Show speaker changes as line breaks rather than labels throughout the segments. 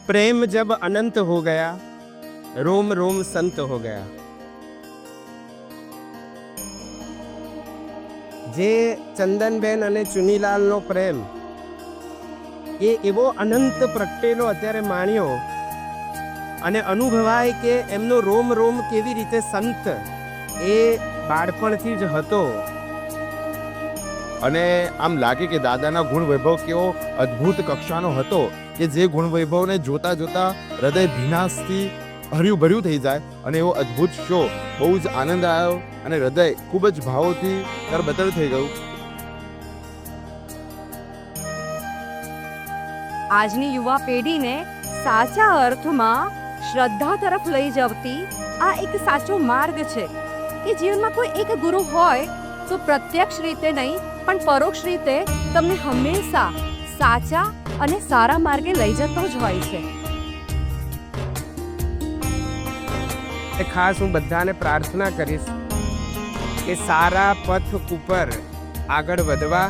प्रेम जब अनंत हो गया, रोम रोम संत हो गया। જે ચંદનબેન અને ચુનીલાલનો પ્રેમ એ એવો અનંત પ્રગટેલો અત્યારે માણ્યો અને અનુભવાય કે એમનો રોમ રોમ કેવી રીતે સંત એ બાળપણથી જ હતો.
અને આમ લાગે કે દાદાના ગુણ વૈભવ કેવો અદ્ભુત કક્ષાનો હતો કે જે ગુણ વૈભવને જોતા જોતા હૃદય ભીનાશથી હર્યું ભર્યું થઈ જાય. અને એવો અદ્ભુત શો, બહુ જ આનંદ આવ્યો અને હૃદય ખૂબ જ ભાવોથી તરબતર થઈ ગયું.
આજની યુવા પેઢીને સાચા અર્થમાં શ્રદ્ધા તરફ લઈ જતી આ એક સાચો માર્ગ છે કે જીવનમાં કોઈ એક ગુરુ હોય તો પ્રત્યક્ષ રીતે નહીં પણ પરોક્ષ રીતે તમને હંમેશા સાચા અને સારા માર્ગે લઈ જતો જ હોય છે.
ખાસ હું બધાને પ્રાર્થના કરીશ કે સારા પથ ઉપર આગળ વધવા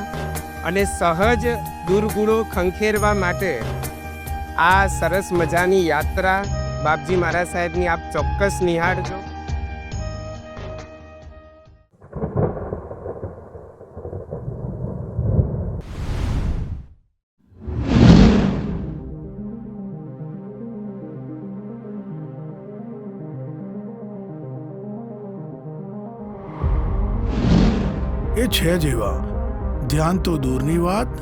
અને સહજ દુર્ગુણો ખંખેરવા માટે આ સરસ મજાની યાત્રા બાપજી મહારાજ સાહેબની આપ ચોક્કસ નિહાળજો.
એ છે જેવા ધ્યાન તો દૂરની વાત,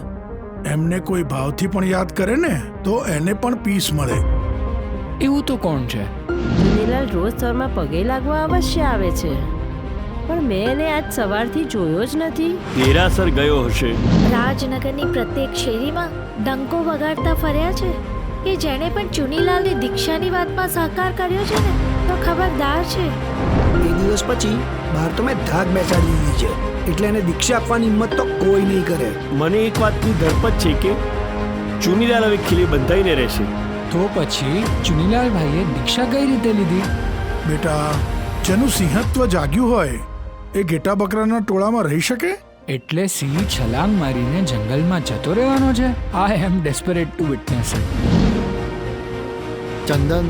એમને કોઈ ભાવથી પણ યાદ કરે ને તો એને પણ પીસ મળે.
એવું તો કોણ છે?
ચુનીલાલ રોજ સવારમાં પગે લાગવા અવશ્ય આવે છે, પણ મેં એને આજ સવારથી જોયો જ નથી.
દેરાસર ગયો હશે.
રાજનગરની પ્રત્યેક શેરીમાં ડંકો વગાડતા ફર્યા છે કે જેણે પણ ચુનીલાલની દીક્ષાની વાતમાં સહકાર કર્યો છે ને તો ખબરદાર છે.
એ દિવસ પછી બહાર તો મેં ધાક બેસાડી દીધી છે, એટલે એને દીક્ષા આપવાની હિંમત તો કોઈ નહીં કરે.
મને એક વાતની ધરપત છે કે ચુનીલાલ હવે ખીલે બંધાઈને રહેશે.
તો પછી ચુનીલાલ ભાઈએ દીક્ષા કઈ રીતે લીધી?
બેટા, જેનું સિંહત્વ જાગ્યું હોય એ ઘેટા બકરાના ટોળામાં રહી શકે?
એટલે સિંહ છલાંગ મારીને જંગલમાં જતો રહેવાનો છે? આઈ એમ ડેસ્પરેટ ટુ વિટનેસ ઇટ.
ચંદન,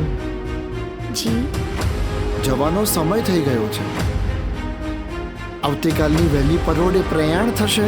જી
જવાનો સમય થઈ ગયો છે. આવતીકાલની વહેલી પરોઢે પ્રયાણ થશે.